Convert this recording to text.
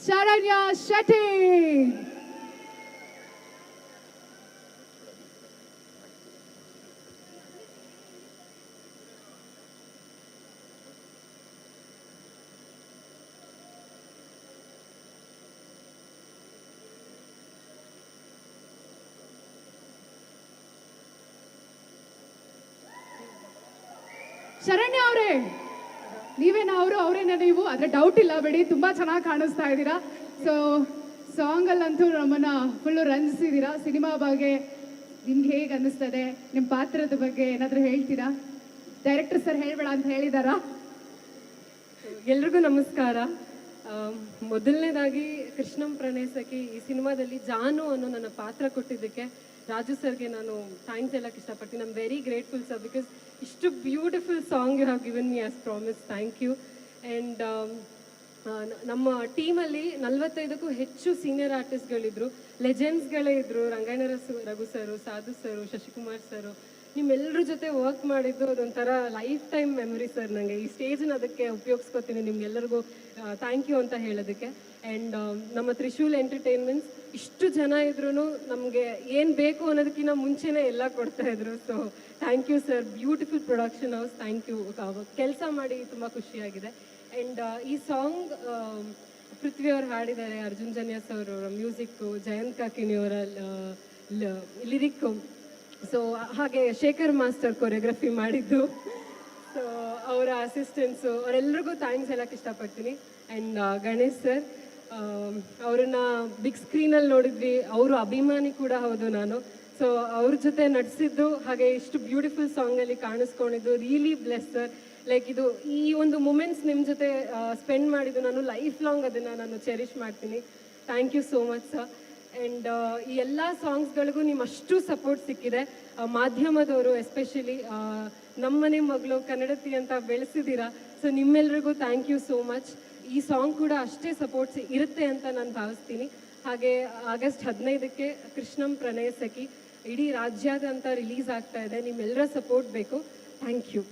ಶರಣ್ಯ ಶೆಟ್ಟಿ. ಶರಣ್ಯ ಅವರೇ, ನೀವೇನಾ ಅವರು, ಅವರೇನಾ ನೀವು? ಆದರೆ ಡೌಟ್ ಇಲ್ಲ ಬಿಡಿ, ತುಂಬ ಚೆನ್ನಾಗಿ ಕಾಣಿಸ್ತಾ ಇದ್ದೀರಾ. ಸೊ ಸಾಂಗಲ್ಲಂತೂ ನಮ್ಮನ್ನು ಫುಲ್ಲು ರಂಜಿಸಿದ್ದೀರಾ. ಸಿನಿಮಾ ಬಗ್ಗೆ ನಿಮ್ಗೆ ಹೇಗೆ ಅನ್ನಿಸ್ತದೆ? ನಿಮ್ಮ ಪಾತ್ರದ ಬಗ್ಗೆ ಏನಾದರೂ ಹೇಳ್ತೀರಾ? ಡೈರೆಕ್ಟರ್ ಸರ್ ಹೇಳಬೇಡ ಅಂತ ಹೇಳಿದಾರಾ? ಎಲ್ರಿಗೂ ನಮಸ್ಕಾರ. ಮೊದಲನೇದಾಗಿ ಕೃಷ್ಣಂ ಪ್ರಣಯಸಖಿ ಈ ಸಿನಿಮಾದಲ್ಲಿ ಜಾನು ಅನ್ನೋ ನನ್ನ ಪಾತ್ರ ಕೊಟ್ಟಿದ್ದಕ್ಕೆ ರಾಜು ಸರ್ಗೆ ನಾನು ಥ್ಯಾಂಕ್ಸ್ ಹೇಳಕ್ಕೆ ಇಷ್ಟಪಡ್ತೀನಿ. I am very grateful sir, because ಇಷ್ಟು beautiful song you have given me as promise. Thank you. And ನಮ್ಮ ಟೀಮಲ್ಲಿ 45ಕ್ಕೂ ಹೆಚ್ಚು ಸೀನಿಯರ್ ಆರ್ಟಿಸ್ಟ್ಗಳಿದ್ರು, ಲೆಜೆಂಡ್ಸ್ಗಳೇ ಇದ್ದರು. ರಂಗಾಯಣ ರಘು ಸರು, ಸಾಧು ಸರು, ಶಶಿಕುಮಾರ್ ಸರು, ನಿಮ್ಮೆಲ್ಲರ ಜೊತೆ ವರ್ಕ್ ಮಾಡಿದ್ದು ಅದೊಂಥರ ಲೈಫ್ ಟೈಮ್ ಮೆಮೊರಿ ಸರ್. ನನಗೆ ಈ ಸ್ಟೇಜನ್ನ ಅದಕ್ಕೆ ಉಪಯೋಗಿಸ್ಕೊತೀನಿ ನಿಮ್ಗೆಲ್ಲರಿಗೂ ಥ್ಯಾಂಕ್ ಯು ಅಂತ ಹೇಳೋದಕ್ಕೆ. ಆ್ಯಂಡ್ ನಮ್ಮ ತ್ರಿಶೂಲ್ ಎಂಟರ್ಟೈನ್ಮೆಂಟ್ಸ್ ಇಷ್ಟು ಜನ ಇದ್ರೂ ನಮಗೆ ಏನು ಬೇಕು ಅನ್ನೋದಕ್ಕಿಂತ ಮುಂಚೆನೇ ಎಲ್ಲ ಕೊಡ್ತಾಯಿದ್ರು. So thank you sir. Beautiful production house, thank you. ಕೆಲಸ ಮಾಡಿ ತುಂಬ ಖುಷಿಯಾಗಿದೆ. ಆ್ಯಂಡ್ ಈ ಸಾಂಗ್ ಪೃಥ್ವಿ ಅವ್ರು ಹಾಡಿದ್ದಾರೆ, ಅರ್ಜುನ್ ಜನ್ಯಾಸ್ ಅವರು ಮ್ಯೂಸಿಕ್ಕು, ಜಯಂತ್ ಕಾಕಿಣಿಯವರ ಲಿರಿಕ್ಕು, ಸೊ ಹಾಗೆ ಶೇಖರ್ ಮಾಸ್ಟರ್ ಕೊರಿಯೋಗ್ರಫಿ ಮಾಡಿದ್ದು, ಸೊ ಅವರ ಅಸಿಸ್ಟೆಂಟ್ಸು, ಅವರೆಲ್ಲರಿಗೂ ಥ್ಯಾಂಕ್ಸ್ ಹೇಳಕ್ಕೆ ಇಷ್ಟಪಡ್ತೀನಿ. ಆ್ಯಂಡ್ ಗಣೇಶ್ ಸರ್, ಅವರನ್ನು ಬಿಗ್ ಸ್ಕ್ರೀನಲ್ಲಿ ನೋಡಿದ್ವಿ, ಅವರು ಅಭಿಮಾನಿ ಕೂಡ ಹೌದು ನಾನು. ಸೊ ಅವ್ರ ಜೊತೆ ನಟಿಸಿದ್ದು, ಹಾಗೆ ಇಷ್ಟು ಬ್ಯೂಟಿಫುಲ್ ಸಾಂಗಲ್ಲಿ ಕಾಣಿಸ್ಕೊಂಡಿದ್ದು, ರಿಯಲಿ ಬ್ಲೆಸ್ ಸರ್. ಲೈಕ್ ಇದು ಈ ಒಂದು ಮೂಮೆಂಟ್ಸ್ ನಿಮ್ಮ ಜೊತೆ ಸ್ಪೆಂಡ್ ಮಾಡಿದ್ದು ನಾನು ಲೈಫ್ ಲಾಂಗ್ ಅದನ್ನು ನಾನು ಚೆರಿಷ್ ಮಾಡ್ತೀನಿ. Thank you so much sir. And ಈ ಎಲ್ಲ ಸಾಂಗ್ಸ್ಗಳಿಗೂ ನಿಮ್ಮಷ್ಟು ಸಪೋರ್ಟ್ ಸಿಕ್ಕಿದೆ. ಮಾಧ್ಯಮದವರು ಎಸ್ಪೆಷಲಿ ನಮ್ಮನೆ ಮಗಳು ಕನ್ನಡತಿ ಅಂತ ಬೆಳೆಸಿದ್ದೀರಾ. ಸೊ ನಿಮ್ಮೆಲ್ರಿಗೂ ಥ್ಯಾಂಕ್ ಯು ಸೋ ಮಚ್. ಈ ಸಾಂಗ್ ಕೂಡ ಅಷ್ಟೇ ಸಪೋರ್ಟ್ಸ್ ಇರುತ್ತೆ ಅಂತ ನಾನು ಭಾವಿಸ್ತೀನಿ. ಹಾಗೆ ಆಗಸ್ಟ್ 15ಕ್ಕೆ ಕೃಷ್ಣಂ ಪ್ರಣಯಸಖಿ ಇಡೀ ರಾಜ್ಯಾದ್ಯಂತ ರಿಲೀಸ್ ಆಗ್ತಾ ಇದೆ. ನಿಮ್ಮೆಲ್ಲರ ಸಪೋರ್ಟ್ ಬೇಕು. Thank you.